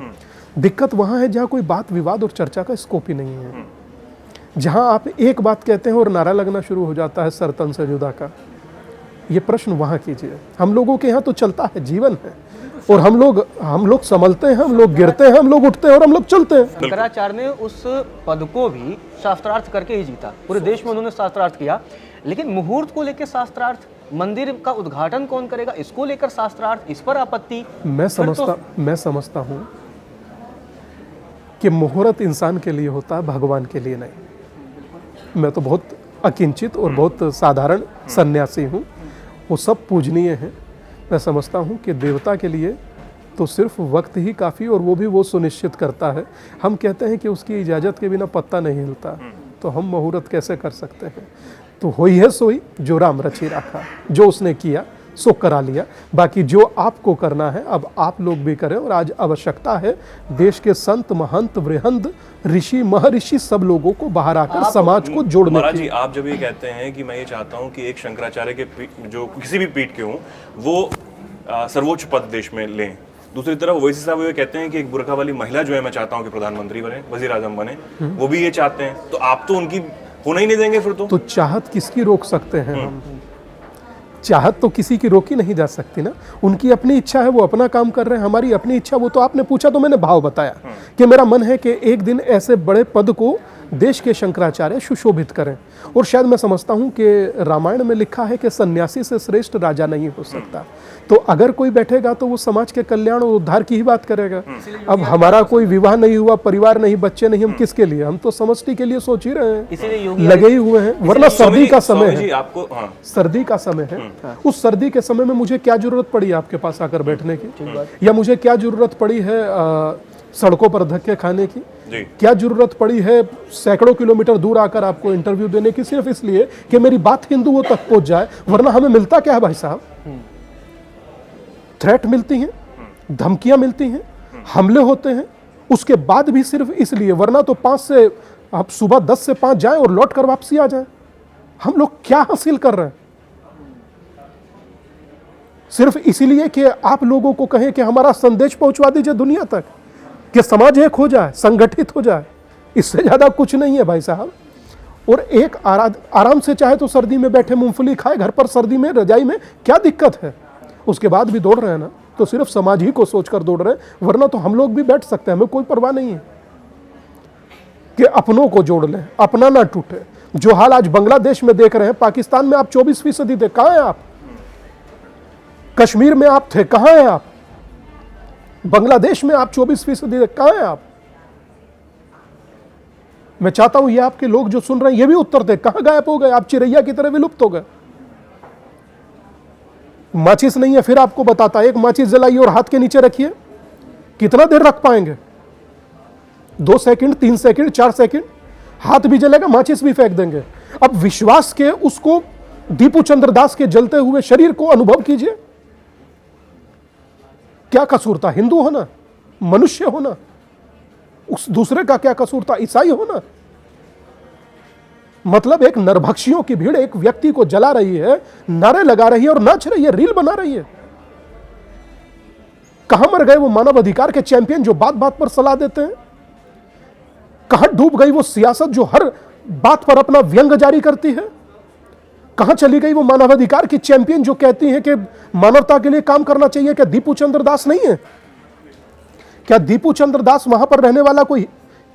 दिक्कत वहाँ है जहाँ कोई बात विवाद और चर्चा का स्कोप ही नहीं है, जहाँ आप एक बात कहते हैं और नारा लगना शुरू हो जाता है सर तन से जुदा का। ये प्रश्न वहाँ कीजिए। हम लोगों के यहाँ तो चलता है, जीवन है, और हम लोग संभलते हैं, हम लोग गिरते हैं, हम लोग उठते हैं और हम लोग चलते हैं। शंकराचार्य ने उस पद को भी शास्त्रार्थ करके ही जीता, पूरे देश में उन्होंने शास्त्रार्थ किया। लेकिन मुहूर्त को लेकर शास्त्रार्थ, मंदिर का उद्घाटन कौन करेगा इसको लेकर शास्त्रार्थ, इस पर आपत्ति। मैं समझता हूँ कि मुहूर्त इंसान के लिए होता है, भगवान के लिए नहीं। मैं तो बहुत अकिंचित और बहुत साधारण सन्यासी हूँ, वो सब पूजनीय हैं। मैं समझता हूँ कि देवता के लिए तो सिर्फ वक्त ही काफ़ी, और वो भी वो सुनिश्चित करता है। हम कहते हैं कि उसकी इजाज़त के बिना पत्ता नहीं हिलता, तो हम मुहूर्त कैसे कर सकते हैं। तो होई है सोई जो राम रची राखा, जो उसने किया सो करा लिया। बाकी जो आपको करना है अब आप लोग भी करें, और आज आवश्यकता है देश के संत महंत वृहंद ऋषि महर्षि सब लोगों को बाहर आकर समाज को जोड़ने महाराज की। जी, आप जब ये कहते हैं कि मैं ये चाहता हूं कि एक शंकराचार्य के जो किसी भी पीठ के हों वो सर्वोच्च पद देश में लें, दूसरी तरफ ओवैसी साहब ये कहते हैं कि एक बुरखा वाली महिला जो है मैं चाहता हूं कि प्रधानमंत्री बने, वजीर आजम बने, वो भी ये चाहते हैं, तो आप तो उनकी होना ही नहीं देंगे फिर तो चाहत किसकी रोक सकते हैं हम? चाहत तो किसी की रोकी नहीं जा सकती ना। उनकी अपनी इच्छा है, वो अपना काम कर रहे हैं, हमारी अपनी इच्छा। वो तो आपने पूछा तो मैंने भाव बताया कि मेरा मन है कि एक दिन ऐसे बड़े पद को देश के शंकराचार्य सुशोभित करें। और शायद मैं समझता हूं कि रामायण में लिखा है कि सन्यासी से श्रेष्ठ राजा नहीं हो सकता। तो अगर कोई बैठेगा तो वो समाज के कल्याण और उद्धार की ही बात करेगा। अब हमारा कोई विवाह नहीं हुआ, परिवार नहीं, बच्चे नहीं, हम किसके लिए? हम तो समष्टि के लिए सोच ही रहे हैं, लगे ही हुए हैं। वरना सर्दी का समय है, आपको सर्दी का समय है। उस सर्दी के समय में मुझे क्या जरूरत पड़ी आपके पास आकर बैठने की, या मुझे क्या जरूरत पड़ी है सड़कों पर धक्के खाने की, क्या जरूरत पड़ी है सैकड़ों किलोमीटर दूर आकर आपको इंटरव्यू देने की, सिर्फ इसलिए कि मेरी बात हिंदुओं तक पहुंच जाए। वरना हमें मिलता क्या है भाई साहब? थ्रेट मिलती हैं, धमकियां मिलती हैं, हमले होते हैं, उसके बाद भी सिर्फ इसलिए। वरना तो 5 से आप सुबह 10 से 5 जाएं और लौट कर वापसी आ जाएं। हम लोग क्या हासिल कर रहे हैं? सिर्फ इसीलिए कि आप लोगों को कहें कि हमारा संदेश पहुंचवा दीजिए दुनिया तक, कि समाज एक हो जाए, संगठित हो जाए। इससे ज्यादा कुछ नहीं है भाई साहब। और एक आराम से चाहे तो सर्दी में बैठे मूंगफली खाए घर पर, सर्दी में रजाई में, क्या दिक्कत है? उसके बाद भी दौड़ रहे हैं ना, तो सिर्फ समाज ही को सोचकर दौड़ रहे हैं। वरना तो हम लोग भी बैठ सकते हैं, हमें कोई परवाह नहीं है कि अपनों को जोड़ लें, अपना ना टूटे। जो हाल आज बांग्लादेश में देख रहे हैं, पाकिस्तान में आप 24% थे, कहां हैं आप? कश्मीर में आप थे, कहां हैं आप? बांग्लादेश में आप 24% थे, कहां हैं आप? मैं चाहता हूं ये आपके लोग जो सुन रहे हैं ये भी उत्तर दे, कहां गायब हो गए आप? चिरैया की तरह विलुप्त हो गए। माचिस नहीं है, फिर आपको बताता, एक माचिस जलाइए और हाथ के नीचे रखिए, कितना देर रख पाएंगे? 2 सेकंड, 3 सेकंड, 4 सेकंड, हाथ भी जलेगा, माचिस भी फेंक देंगे। अब विश्वास के उसको दीपू चंद्र दास के जलते हुए शरीर को अनुभव कीजिए। क्या कसूर था हिंदू होना, मनुष्य होना? उस दूसरे का क्या कसूर था, ईसाई होना? मतलब एक नरभक्षियों की भीड़ एक व्यक्ति को जला रही है, नारे लगा रही है और नाच रही है, रील बना रही है। कहां मर गए वो मानव अधिकार के चैंपियन जो बात बात पर सलाह देते हैं? कहां डूब गई वो सियासत जो हर बात पर अपना व्यंग जारी करती है? कहां चली गई वो मानवाधिकार की चैंपियन जो कहती हैं कि मानवता के लिए काम करना चाहिए? क्या दीपू चंद्र दास नहीं है? क्या दीपू चंद्र दास वहां पर रहने वाला कोई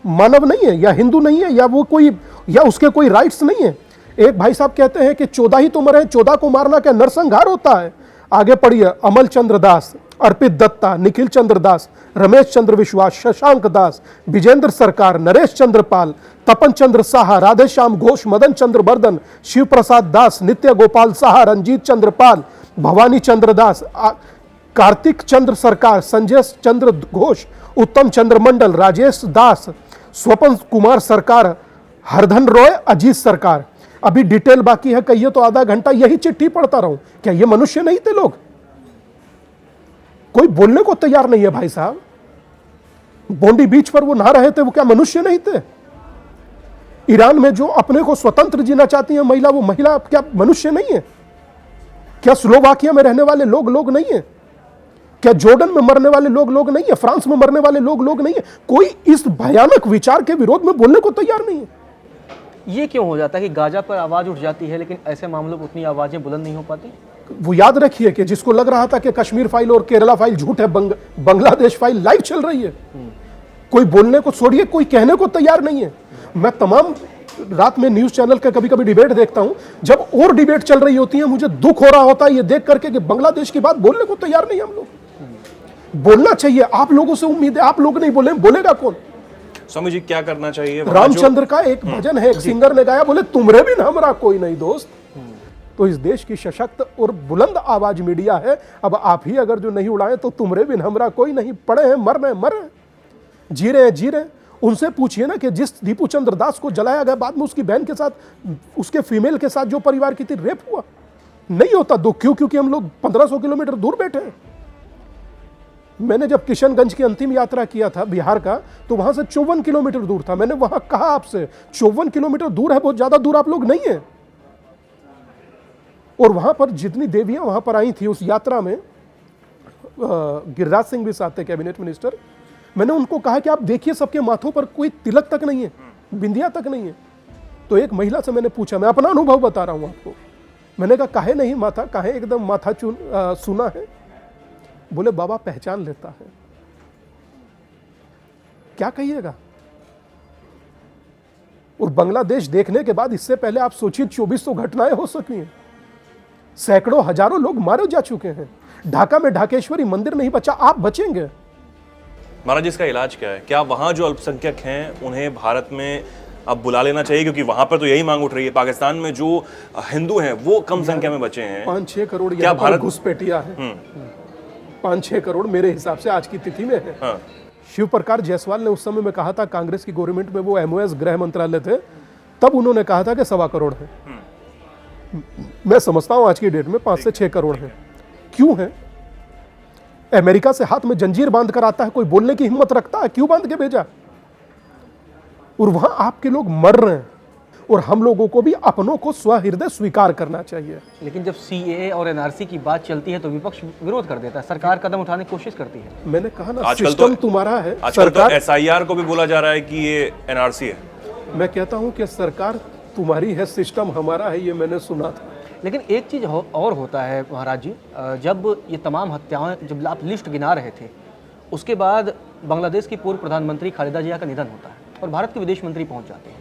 मानव नहीं है, या हिंदू नहीं है, या वो कोई, या उसके कोई राइट्स नहीं है? एक भाई साहब कहते हैं कि 14 ही तो मरे, 14 को मारना क्या नरसंहार होता है? आगे पढ़िए, अमल चंद्र दास, अर्पित दत्ता, निखिल चंद्र दास, रमेश चंद्र विश्वास, शशांक दास, विजेंद्र सरकार, नरेश चंद्र पाल, तपन चंद्र साहा, राधेश्याम घोष, मदन चंद्र वर्धन, शिव प्रसाद दास, नित्य गोपाल साहा, रंजीत चंद्र पाल, भवानी चंद्र दास, कार्तिक चंद्र सरकार, संजय चंद्र घोष, उत्तम चंद्र मंडल, राजेश दास, स्वपन कुमार सरकार, हरधन रॉय, अजीत सरकार। अभी डिटेल बाकी है, कहिए तो आधा घंटा यही चिट्ठी पढ़ता रहूं। क्या ये मनुष्य नहीं थे लोग? कोई बोलने को तैयार नहीं है भाई साहब। बोंडी बीच पर वो नहा रहे थे, वो क्या मनुष्य नहीं थे? ईरान में जो अपने को स्वतंत्र जीना चाहती है महिला, वो महिला क्या मनुष्य नहीं है? क्या स्लोवाकिया में रहने वाले लोग नहीं है? क्या जॉर्डन में मरने वाले लोग नहीं है? फ्रांस में मरने वाले लोग नहीं है? कोई इस भयानक विचार के विरोध में बोलने को तैयार नहीं है। ये क्यों हो जाता है कि गाजा पर आवाज उठ जाती है लेकिन ऐसे मामलों पर उतनी आवाजें बुलंद नहीं हो पाती? वो याद रखिए कि जिसको लग रहा था कि कश्मीर फाइल और केरला फाइल झूठ है, बांग्लादेश फाइल लाइव चल रही है। कोई बोलने को छोड़िए, कोई कहने को तैयार नहीं है। मैं तमाम रात में न्यूज चैनल का कभी कभी डिबेट देखता हूं, जब और डिबेट चल रही होती है मुझे दुख हो रहा होता है ये देख करके कि बांग्लादेश की बात बोलने को तैयार नहीं हम लोग। बोलना चाहिए, आप लोगों से उम्मीद है, आप लोग नहीं बोले, बोलेगा कौन? स्वामी जी क्या करना चाहिए? रामचंद्र का एक भजन है, एक सिंगर ने गाया, बोले तुमरे बिन हमरा कोई नहीं दोस्त। तो इस देश की सशक्त और बुलंद आवाज मीडिया है। अब आप ही अगर जो नहीं उड़ाएं तो तुमरे बिन हमरा कोई नहीं, पड़े हैं मर रहे मर रहे, जी रहे हैं जी रहे। उनसे पूछिए ना कि जिस दीपू चंद्र दास को जलाया गया, बाद में उसकी बहन के साथ, उसके फीमेल के साथ जो परिवार की थी, रेप हुआ, नहीं होता दुख। क्यों? क्योंकि हम लोग 1500 किलोमीटर दूर बैठे हैं। मैंने जब किशनगंज की अंतिम यात्रा किया था बिहार का, तो वहां से 54 किलोमीटर दूर था। मैंने वहां कहा आपसे 54 किलोमीटर दूर है, बहुत ज्यादा दूर आप लोग नहीं है। और वहां पर जितनी देवियां वहां पर आई थी उस यात्रा में, गिरिराज सिंह भी साथ थे, कैबिनेट मिनिस्टर, मैंने उनको कहा कि आप देखिए सबके माथों पर कोई तिलक तक नहीं है, बिंदिया तक नहीं है। तो एक महिला से मैंने पूछा, मैं अपना अनुभव बता रहा हूं आपको, मैंने कहा काहे नहीं माथा, काहे एकदम माथा सुना है? बोले बाबा पहचान लेता है। क्या कहिएगा? और बांग्लादेश देखने के बाद इससे पहले आप सोचिए 2400 घटनाएं हो सकी हैं, सैकड़ों हजारों लोग मारे जा चुके हैं। ढाका में ढाकेश्वरी मंदिर नहीं बचा, आप बचेंगे? महाराज इसका इलाज क्या है? क्या वहां जो अल्पसंख्यक हैं उन्हें भारत में अब बुला लेना चाहिए? क्योंकि वहां पर तो यही मांग उठ रही है। पाकिस्तान में जो हिंदू हैं वो कम संख्या में बचे हैं, 5-6 करोड़ क्या भारत घुसपैठिया है? 5-6 करोड़ मेरे हिसाब से आज की तिथि में है। हाँ। शिव प्रकाश जायसवाल ने उस समय में कहा था, कांग्रेस की गवर्नमेंट में वो MOS गृह मंत्रालय थे, तब उन्होंने कहा था कि 1.25 करोड़ है। मैं समझता हूं आज की डेट में 5 से 6 करोड़ है। क्यों है? अमेरिका से हाथ में जंजीर बांध कर आता है, कोई बोलने की हिम्मत रखता है? क्यों बांध के भेजा? और वहां आपके लोग मर रहे हैं, और हम लोगों को भी अपनों को स्वहृदय स्वीकार करना चाहिए। लेकिन जब CAA और NRC की बात चलती है तो विपक्ष विरोध कर देता है, सरकार कदम उठाने की कोशिश करती है। मैंने कहा ना, आजकल सिस्टम तो तुम्हारा है। आजकल तो SIR को भी बोला जा रहा है कि ये NRC है। मैं कहता हूं कि सरकार तुम्हारी है, सिस्टम हमारा है, ये मैंने सुना था। लेकिन एक चीज़ और होता है महाराज जी, जब ये तमाम हत्याएं, जब आप लिस्ट गिना रहे थे, उसके बाद बांग्लादेश की पूर्व प्रधानमंत्री खालिदा जिया का निधन होता है और भारत के विदेश मंत्री पहुंच जाते हैं।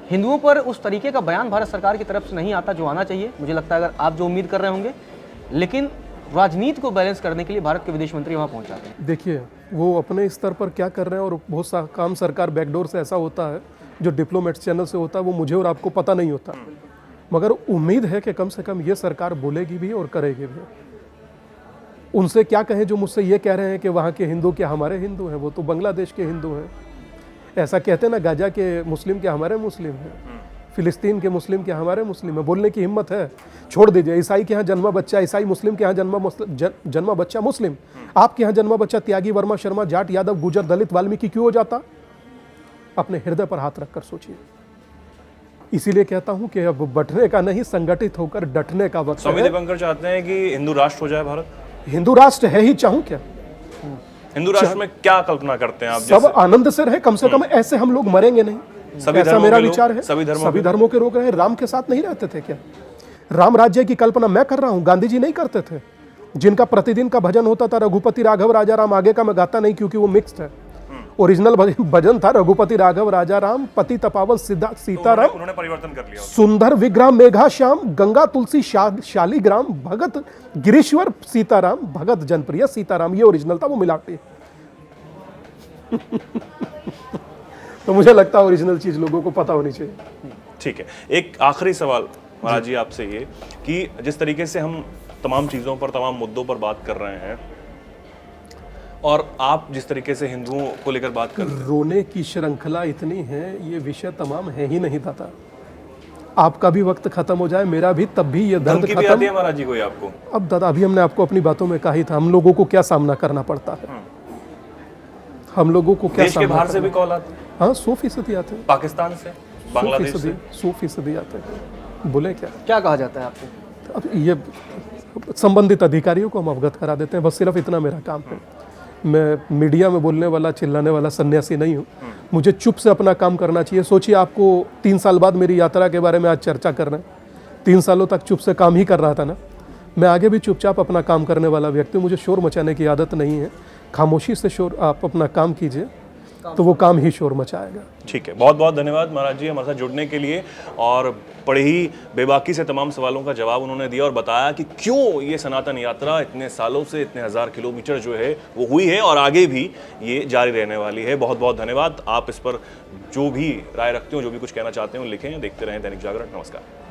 हिंदुओं पर उस तरीके का बयान भारत सरकार की तरफ से नहीं आता जो आना चाहिए, मुझे लगता है, अगर आप जो उम्मीद कर रहे होंगे। लेकिन राजनीति को बैलेंस करने के लिए भारत के विदेश मंत्री वहाँ पहुँच जाते हैं। देखिए वो अपने स्तर पर क्या कर रहे हैं, और बहुत सा काम सरकार बैकडोर से ऐसा होता है जो डिप्लोमेट्स चैनल से होता है, वो मुझे और आपको पता नहीं होता। मगर उम्मीद है कि कम से कम ये सरकार बोलेगी भी और करेगी भी। उनसे क्या कहें जो मुझसे ये कह रहे हैं कि वहाँ के हिंदू क्या हमारे हिंदू हैं? वो तो बांग्लादेश के हिंदू हैं। ऐसा कहते हैं ना, गाजा के मुस्लिम क्या हमारे मुस्लिम हैं, फिलिस्तीन के मुस्लिम क्या हमारे मुस्लिम है। बोलने की हिम्मत है? छोड़ दीजिए, ईसाई के यहाँ जन्मा बच्चा ईसाई, मुस्लिम के यहाँ जन्मा बच्चा मुस्लिम। आपके यहाँ जन्मा बच्चा त्यागी, वर्मा, शर्मा, जाट, यादव, गुजर, दलित, वाल्मीकि क्यों हो जाता? अपने हृदय पर हाथ रखकर सोचिए। इसीलिए कहता हूं कि अब बटने का नहीं, संगठित होकर डटने का वक्त स्वामी है। दीपंकर चाहते हैं कि हिंदू राष्ट्र हो जाए भारत। हिंदू राष्ट्र है ही, चाहूं क्या? हिंदू राष्ट्र में क्या कल्पना करते हैं आप? सब आनंद से रहे, कम से कम ऐसे हम लोग मरेंगे नहीं। सभी ऐसा धर्मों मेरा के लोग, विचार है। सभी धर्मों के लोग रहे। राम के साथ नहीं रहते थे क्या? राम राज्य की कल्पना मैं कर रहा हूं, गांधी जी नहीं करते थे। जिनका प्रतिदिन का भजन होता था रघुपति राघव राजा राम, आगे का मैं गाता नहीं क्योंकि वो मिक्स्ड है। ओरिजिनल भजन था रघुपति राघव राजा राम, पति तपावन सिद्धा सीताराम, उन्होंने परिवर्तन कर लिया। सुंदर विग्राम मेघा श्याम, गंगा तुलसी शालिग्राम, भगत गिरीश्वर सीताराम, भगत जनप्रिय सीताराम। ये ओरिजिनल था, वो मिलावटी। तो मुझे लगता है ओरिजिनल चीज लोगों को पता होनी चाहिए। ठीक है, एक आखिरी सवाल महाराज जी आपसे ये कि जिस तरीके से हम तमाम चीज़ों पर, तमाम मुद्दों पर बात कर रहे हैं, और आप जिस तरीके से हिंदुओं को लेकर बात कर रहे हैं, रोने की श्रृंखला इतनी है, ये विषय तमाम है ही नहीं दादा। आपका भी वक्त खत्म हो जाए, मेरा भी, तब भी ये दर्द धमकी भी आती खत्म। है महाराज जी कोई आपको? अब दादा, अभी हमने आपको अपनी बातों में कहा ही था, हम लोगों को क्या सामना करना पड़ता है। हम लोगों को क्या देश के बाहर से भी कॉल आते हैं? हाँ, 100% आते हैं। पाकिस्तान से, बांग्लादेश से? 100% आते हैं। बोले क्या? क्या कहा जाता है आपको? अब ये संबंधित अधिकारियों को हम अवगत करा देते हैं, बस सिर्फ इतना मेरा काम है। मैं मीडिया में बोलने वाला, चिल्लाने वाला सन्यासी नहीं हूँ। मुझे चुप से अपना काम करना चाहिए। सोचिए, आपको 3 साल बाद मेरी यात्रा के बारे में आज चर्चा कर रहे हैं। 3 सालों तक चुप से काम ही कर रहा था ना। मैं आगे भी चुपचाप अपना काम करने वाला व्यक्ति, मुझे शोर मचाने की आदत नहीं है। खामोशी से शोर, आप अपना काम कीजिए तो वो काम ही शोर मचाएगा। ठीक है, बहुत बहुत धन्यवाद महाराज जी हमारे साथ जुड़ने के लिए, और बड़े ही बेबाकी से तमाम सवालों का जवाब उन्होंने दिया और बताया कि क्यों ये सनातन यात्रा इतने सालों से, इतने 1000 किलोमीटर जो है वो हुई है और आगे भी ये जारी रहने वाली है। बहुत बहुत धन्यवाद। आप इस पर जो भी राय रखते हो, जो भी कुछ कहना चाहते हो, लिखें। देखते रहें दैनिक जागरण। नमस्कार।